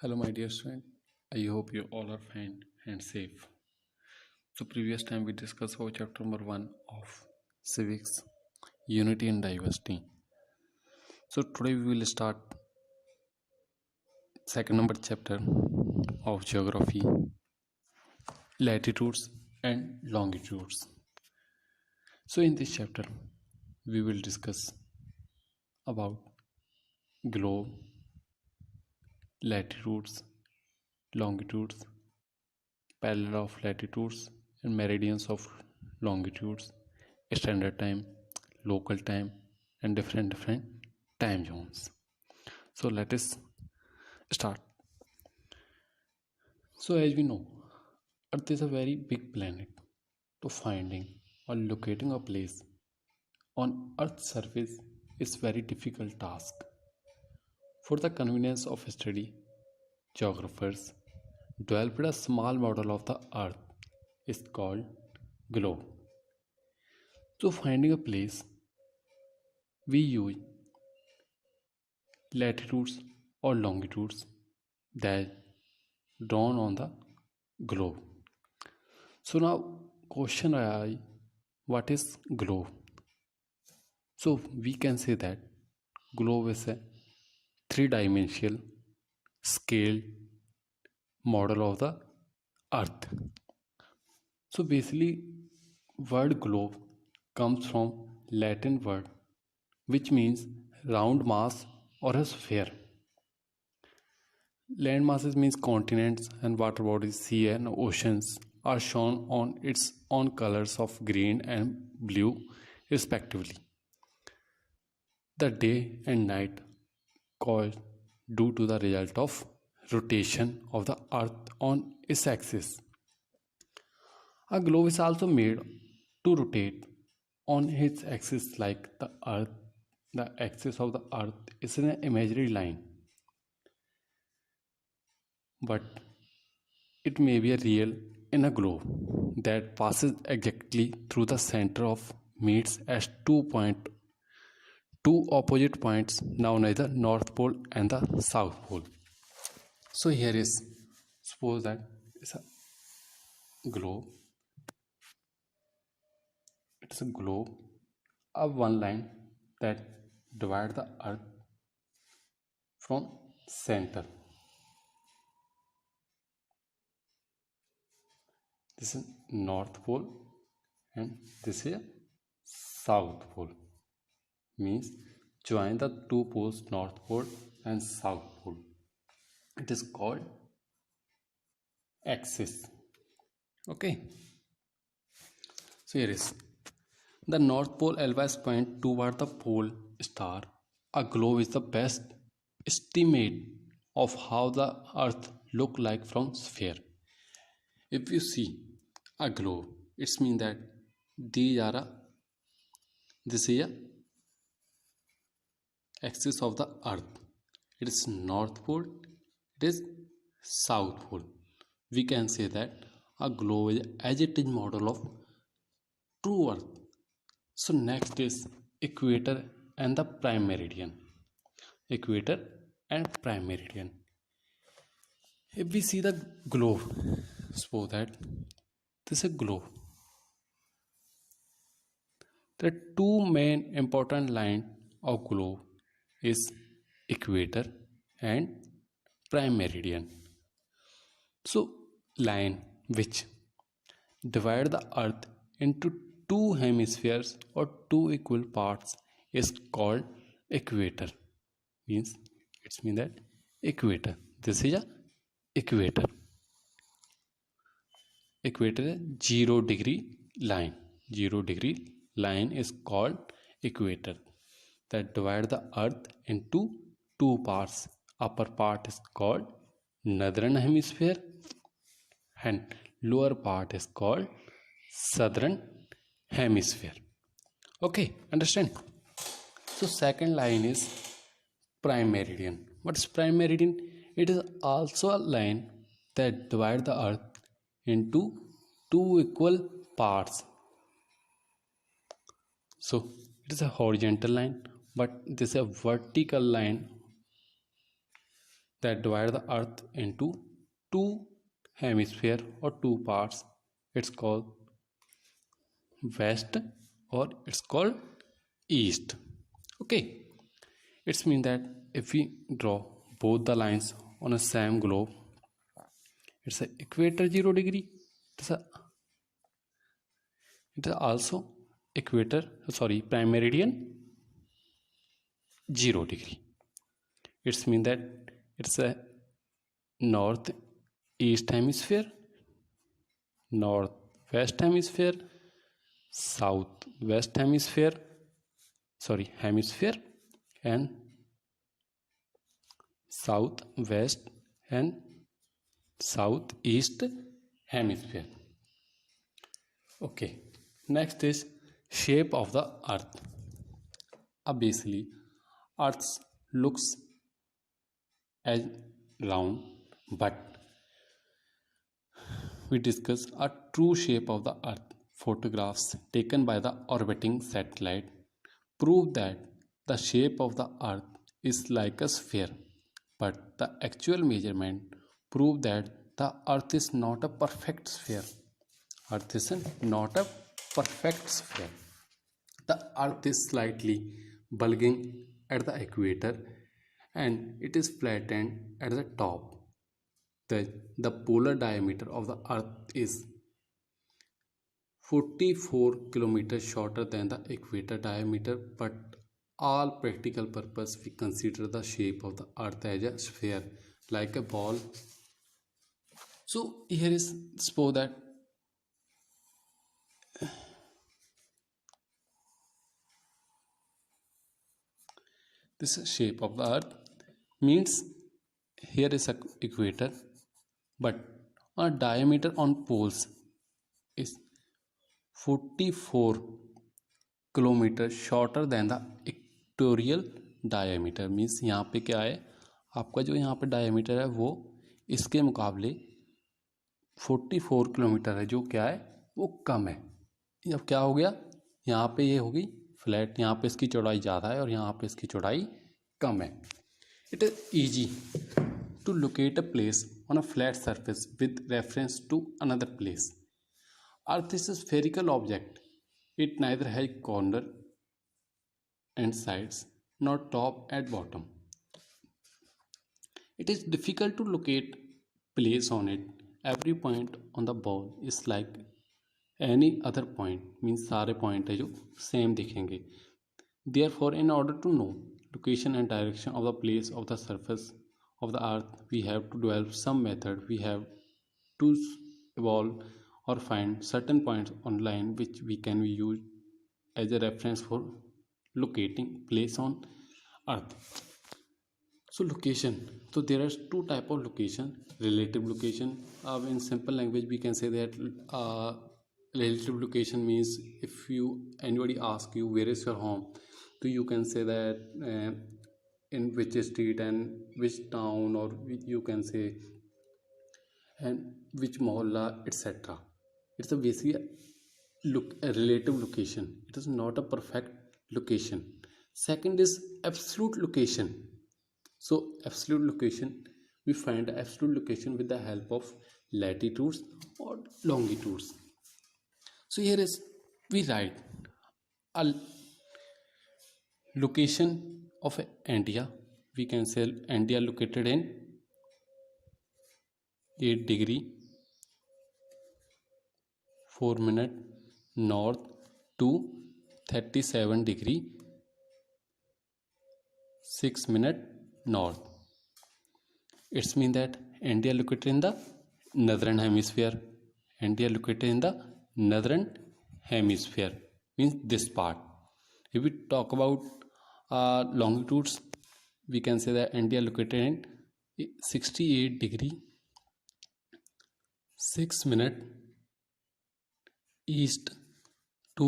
Hello, my dear student. I hope you all are fine and safe. So, previous time we discussed our chapter number 1 of civics, unity and diversity. So, today we will start second number chapter of geography, latitudes and longitudes. So, in this chapter, we will discuss about globe, latitudes, longitudes, parallel of latitudes and meridians of longitudes, standard time, local time, and different time zones. So let us start. So as we know, Earth is a very big planet. To finding or locating a place on Earth's surface is very difficult task. For the convenience of study, geographers developed a small model of the Earth. It's called globe. So finding a place, we use latitudes or longitudes that drawn on the globe. So now question I, what is globe? So we can say that globe is a three-dimensional scale model of the earth. So basically word globe comes from Latin word which means round mass or a sphere. Land masses means continents and water bodies, sea and oceans are shown on its own colors of green and blue respectively. The day and night caused due to the result of rotation of the earth on its axis. A globe is also made to rotate on its axis like the earth. The axis of the earth is an imaginary line, but it may be a real in a globe that passes exactly through the center of meets as two opposite points known as the North Pole and the South Pole. So here is suppose that it's a globe. It's a globe of one line that divides the earth from center. This is North Pole and this is South Pole. Means join the two poles North Pole and South Pole. It is called axis. Okay. So here is the North Pole always point toward the pole star. A globe is the best estimate of how the earth look like from sphere. If you see a globe, it means that this is a axis of the earth. It is North Pole, it is South Pole. We can say that a globe is as it is model of true earth. So next is equator and the prime meridian. Equator and prime meridian. If we see the globe, suppose that this is a globe. There are two main important lines of globe is equator and prime meridian. So line which divide the earth into two hemispheres or two equal parts is called equator. Means it's mean that equator. This is a equator. Equator is 0 degree line. 0 degree line is called equator that divide the earth into two parts. Upper part is called northern hemisphere and lower part is called southern hemisphere. Okay, understand? So second line is prime meridian. What is prime meridian? It is also a line that divide the earth into two equal parts. So it is a horizontal line, but this is a vertical line that divide the earth into two hemisphere or two parts. It's called west or it's called east. Okay, it's mean that if we draw both the lines on a same globe, it's a equator 0 degree, it is also equator, prime meridian 0 degree. It's mean that it's a north east hemisphere, north west hemisphere, south west hemisphere, hemisphere, and south west and southeast hemisphere. Okay, next is shape of the earth. Basically earth looks as round, but we discuss a true shape of the earth. Photographs taken by the orbiting satellite prove that the shape of the earth is like a sphere, but the actual measurement prove that the earth is not a perfect sphere. Earth is not a perfect sphere. The earth is slightly bulging at the equator and it is flattened at the top. The polar diameter of the earth is 44 kilometers shorter than the equator diameter, but all practical purpose we consider the shape of the earth as a sphere, like a ball. So here is suppose that this shape of the earth means here is a equator, but our diameter on poles is 44 kilometre shorter than the equatorial diameter. Means यहाँ पे क्या है, आपका जो यहाँ पे diameter है वो इसके मुकाबले 44 किलोमीटर है, जो क्या है वो कम है. अब क्या हो गया, यहाँ पे ये होगी फ्लैट, यहाँ पे इसकी चौड़ाई ज़्यादा है और यहाँ पे इसकी चौड़ाई कम है. It is easy to locate a place on a flat surface with reference to another place. Earth is a spherical object. It neither has corner and sides nor top and bottom. It is difficult to locate place on it. Every point on the ball is like any other point. Means सारे point है जो same दिखेंगे. Therefore, in order to know location and direction of the place of the surface of the earth, we have to develop some method. We have to evolve or find certain points on line which we can use as a reference for locating place on earth. So location, so there are two type of location. Relative location, in simple language we can say that relative location means if anybody ask you where is your home, so you can say that in which street and which town, or you can say and which mohalla, etc. It's a basically a relative location. It is not a perfect location. Second is absolute location. So absolute location, we find absolute location with the help of latitudes or longitudes. So here is we write a location of India. We can say India located in 8 degree 4 minute north to 37 degree 6 minute north. It's mean that India located in the northern hemisphere. India located in the northern hemisphere means this part. If we talk about longitudes, we can say that India located in 68 degree 6 minute east to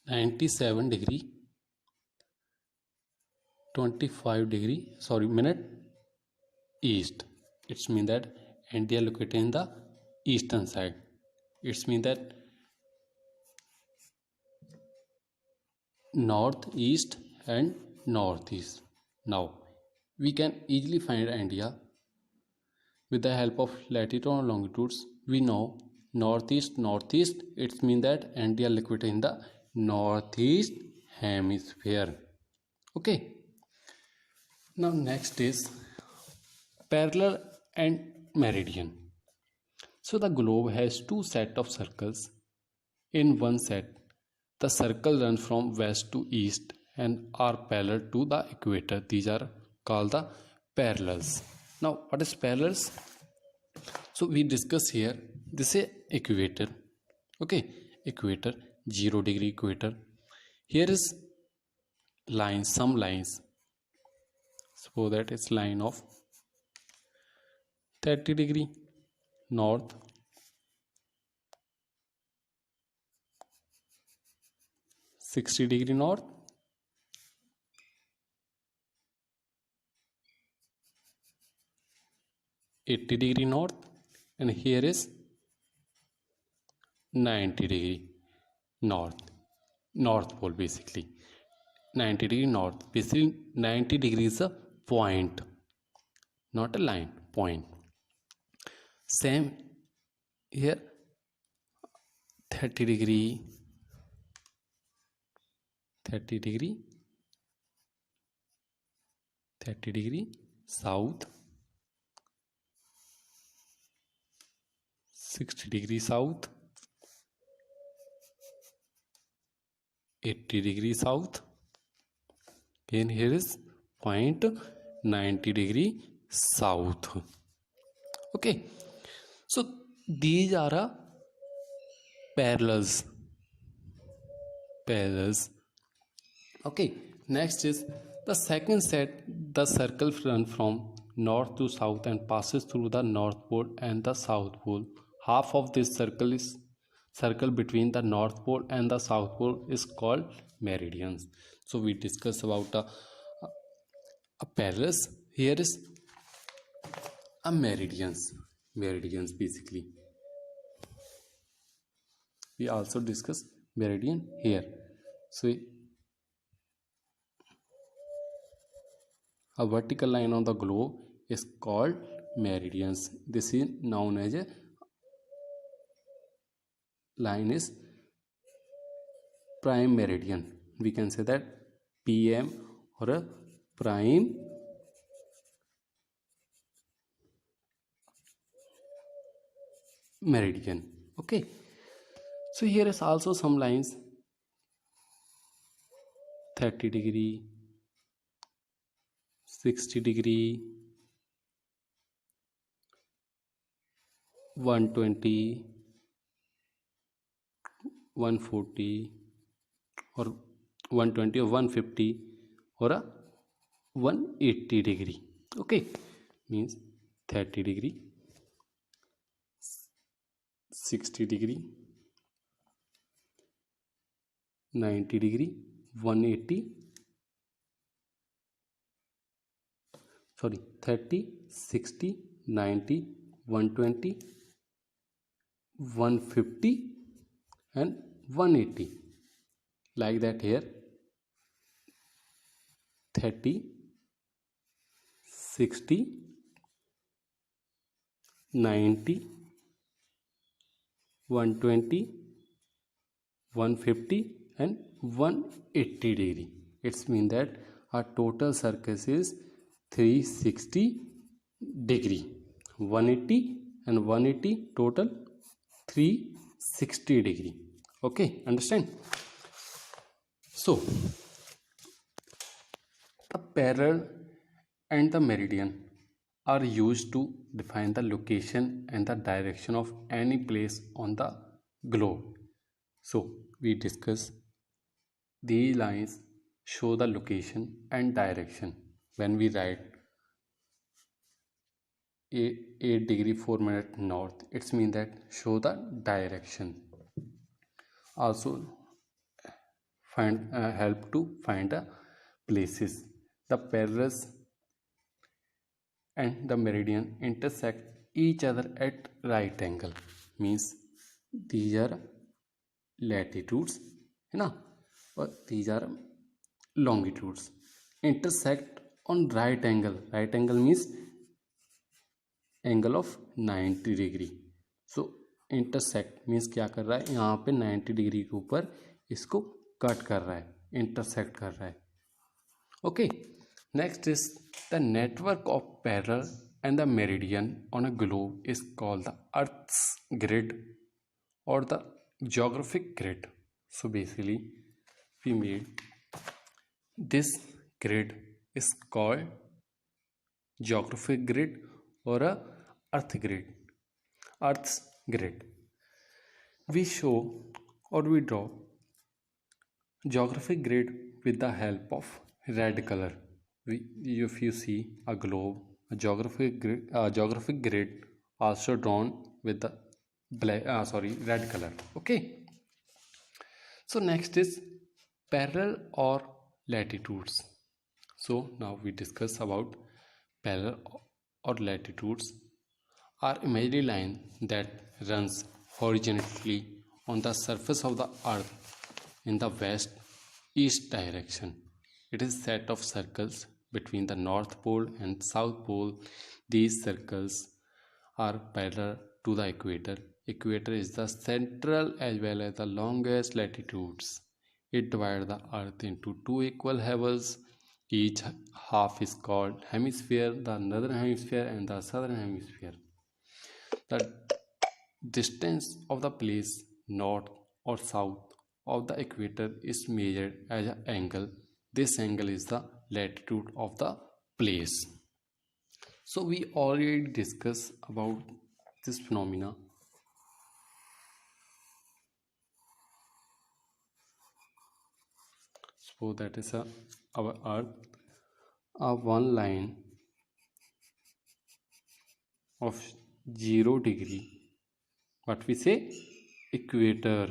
97 degree 25 degree minute east. It's mean that India located in the eastern side. It's mean that northeast and northeast. Now we can easily find India with the help of latitude and longitudes. We know northeast, northeast, it means that India located in the northeast hemisphere. Okay. Now next is parallel and meridian. So the globe has two set of circles. In one set, the circle run from west to east and are parallel to the equator. These are called the parallels. Now what is parallels? So we discuss here, this is equator. Okay, equator, 0 degree equator. Here is lines, some lines. Suppose that it's line of 30 degree north, 60 degree north, 80 degree north, and here is 90 degree north pole. Basically 90 degree north, basically 90 degree is a point, not a line, point. Same here, 30 degree 30 degree south, 60 degree south, 80 degree south, and here is point 90 degree south. Okay, so these are parallels. Okay, next is the second set. The circle run from north to south and passes through the north pole and the south pole. Half of this circle between the north pole and the south pole is called meridians. So we discuss about a parallels. Here is a meridians basically. We also discuss meridian here. So a vertical line on the globe is called meridians. This is known as a line is prime meridian. We can say that PM or a prime meridian. Okay, so here is also some lines, 30 degree, 60 degree, 120, 140, or 120 or 150, or a 180 degree. Okay, means 30 degree, 60 degree, 90 degree, 180, 30, 60, 90, 120, 150 and 180, like that. Here 30, 60, 90, 120, 150 and 180 degree. It's mean that our total surface is 360 degree. 180 and 180 total 360 degree. Okay, understand? So the parallel and the meridian are used to define the location and the direction of any place on the globe. So we discuss these lines show the location and direction. When we write 8 degree 4 minute north, it's mean that show the direction. Also help to find the places. The parallels and the meridian intersect each other at right angle, means these are latitudes, है ना, और these are longitudes, intersect on right angle means angle of 90 degree. So intersect means क्या कर रहा है, यहाँ पे 90 degree के ऊपर इसको कट कर रहा है, इंटरसेक्ट कर रहा है. Okay, next is the network of parallel and the meridian on a globe is called the earth's grid और the geographic grid. So basically we made this grid is called geographic grid or a earth grid, earth's grid. We show or we draw geographic grid with the help of red color. If you see a globe, a geographic grid also drawn with the red color. Okay, so next is parallel or latitudes. So now we discuss about parallel or latitudes are imaginary line that runs horizontally on the surface of the earth in the west east direction. It is set of circles between the north pole and south pole. These circles are parallel to the equator. Equator is the central as well as the longest latitudes. It divides the earth into two equal halves. Each half is called hemisphere, the northern hemisphere and the southern hemisphere. The distance of the place north or south of the equator is measured as an angle. This angle is the latitude of the place. So we already discussed about this phenomena. So that is our earth, one line of 0 degree, what we say, equator.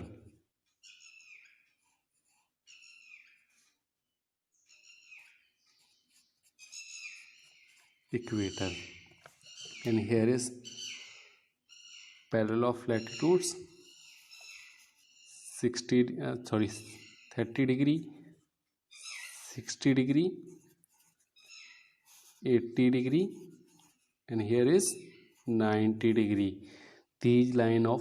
Equator, and here is parallel of latitudes 30 degree, 60 degree, 80 degree, and here is 90 degree. These lines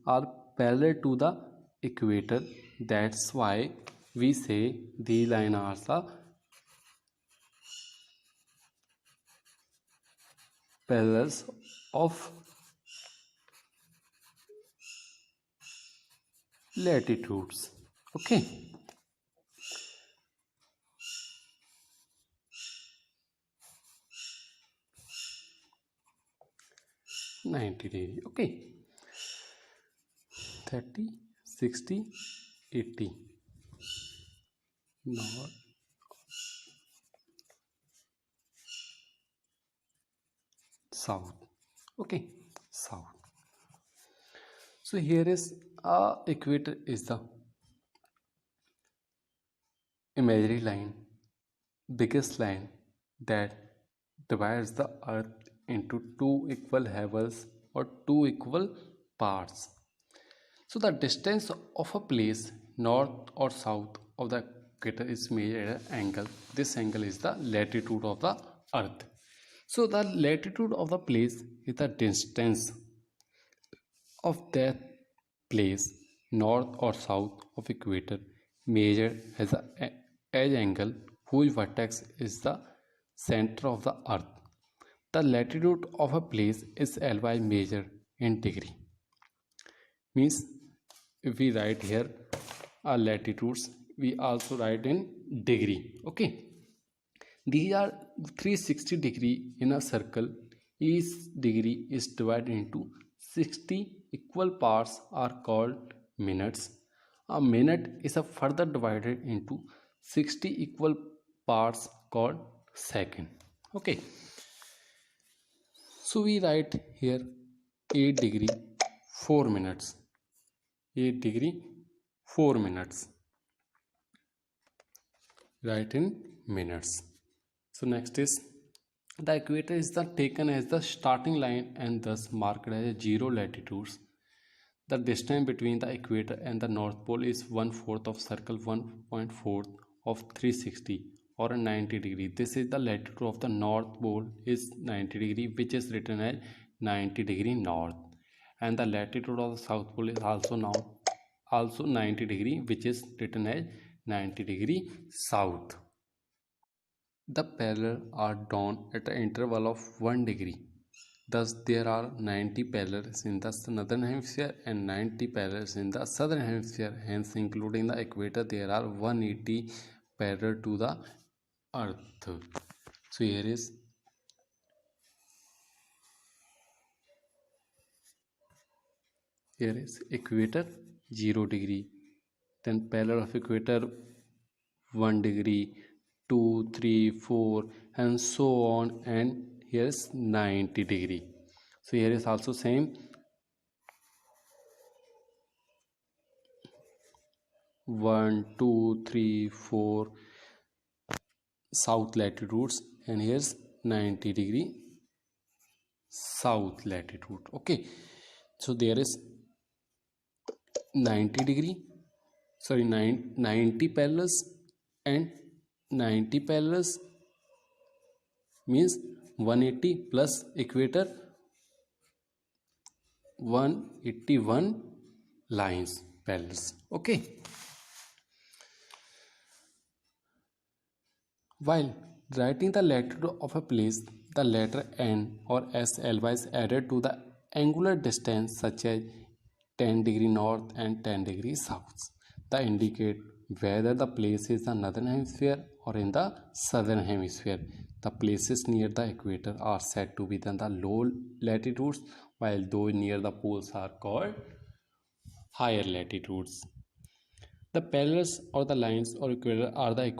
are parallel to the equator. That's why we say these lines are the parallels of latitudes. Okay, $90. Okay, 30, 60, 80. North, south. Okay, south. So here is equator is the imaginary line, biggest line that divides the earth into two equal halves or two equal parts. So the distance of a place north or south of the equator is measured at an angle. This angle is the latitude of the earth. So the latitude of the place is the distance of that place north or south of equator measured as an edge angle whose vertex is the center of the earth. The latitude of a place is Ly measured in degree. Means if we write here latitudes, we also write in degree. Okay, these are 360 degree in a circle. Each degree is divided into 60 equal parts are called minutes. A minute is a further divided into 60 equal parts called second. Okay, so we write here 8 degree 4 minutes. 8 degree 4 minutes. Write in minutes. So next is the equator is taken as the starting line and thus marked as 0 latitudes. The distance between the equator and the north pole is 1/4 of circle 1.4 of 360 or 90 degree. This is the latitude of the North Pole is 90 degree, which is written as 90 degree north, and the latitude of the South Pole is also 90 degree, which is written as 90 degree south. The parallel are drawn at an interval of 1 degree. Thus, there are 90 parallels in the northern hemisphere and 90 parallels in the southern hemisphere. Hence, including the equator, there are 180 parallel to the Earth. So, here is equator 0 degree, then parallel of equator 1 degree, 2, 3, 4, and so on, and here is 90 degree. So here is also same 1, 2, 3, 4 south latitudes, and here's 90 degree south latitude. Okay, so there is 90 degree, sorry, 90 parallels, and 90 parallels means 180 plus equator 181 lines parallels. Okay, while writing the latitude of a place, the letter N or SLY is added to the angular distance such as 10 degree north and 10 degree south. They indicate whether the place is the northern hemisphere or in the southern hemisphere. The places near the equator are said to be the low latitudes, while those near the poles are called higher latitudes. The parallels or the lines or equator are the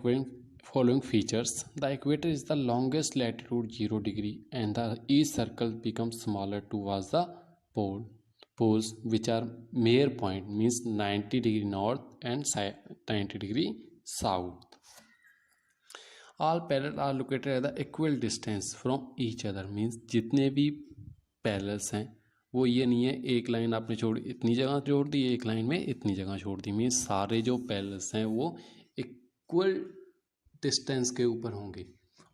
following features. The equator is the longest latitude 0 degree, and each circle becomes smaller towards the poles, which are mere point, means 90 degree north and 90 degree south. All parallels are located at the equal distance from each other, means जितने भी parallels हैं वो ये नहीं है एक line आपने इतनी जगह जोड़ दी, एक लाइन में इतनी जगह छोड़ दी, मीन्स सारे जो पैरेलल्स हैं वो इक्वल डिस्टेंस के ऊपर होंगे.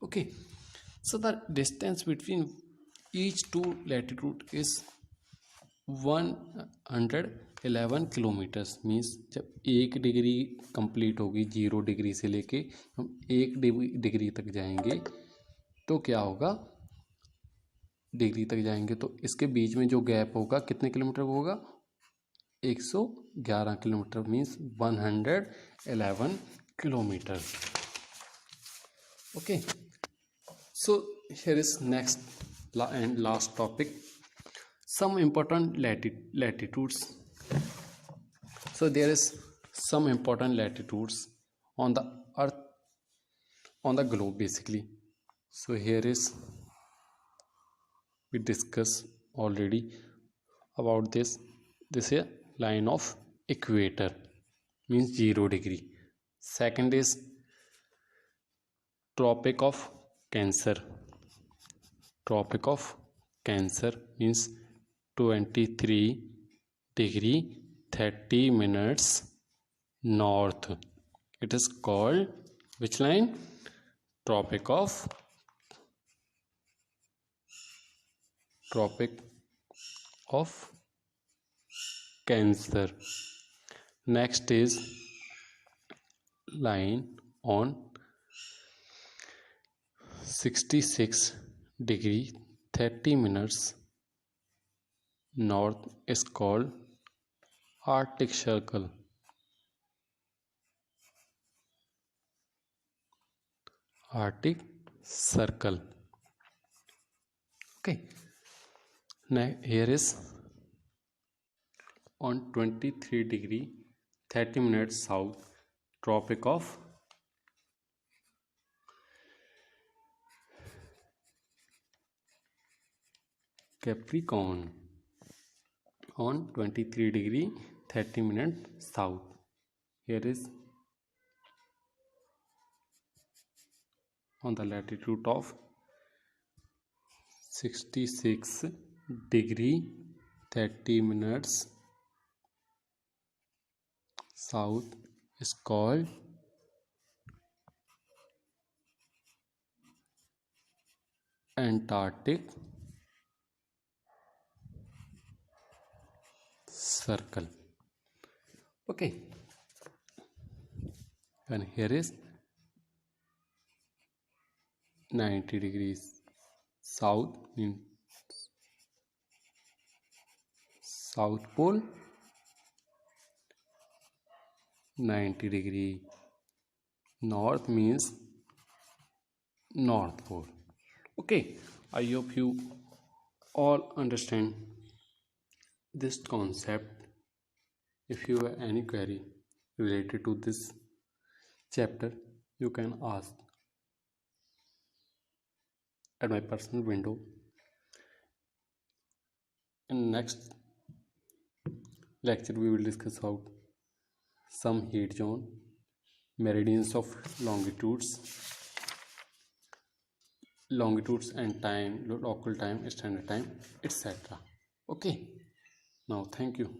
Okay, so the distance between each two latitude is 111 kilometres. Means जब 1 डिग्री कंप्लीट होगी 0 डिग्री से लेके हम 1 डिग्री तक जाएंगे तो क्या होगा, डिग्री तक जाएंगे तो इसके बीच में जो गैप होगा कितने किलोमीटर होगा, 111 kilometre, means 111 kilometre. Okay, so here is next and last topic, some important latitudes. So there is some important latitudes on the earth, on the globe basically. So here is, we discussed already about this is line of equator, means 0 degree. Second is Tropic of Cancer. Tropic of Cancer means 23 degree 30 minutes north. It is called which line? Tropic of Cancer. Next is line on 66 degree 30 minutes north is called Arctic Circle. Arctic Circle. Okay, now here is on 23 degree 30 minutes south, Tropic of Capricorn on 23 degree 30 minutes south. Here is on the latitude of 66 degree 30 minutes south is called Antarctic Circle. Okay, and here is 90 degrees south means South Pole, 90 degree north means North Pole. Okay, I hope you all understand this concept. If you have any query related to this chapter, you can ask at my personal window. In next lecture, we will discuss about some heat zone, meridians of longitudes and time, local time, standard time, etc. Okay, now thank you.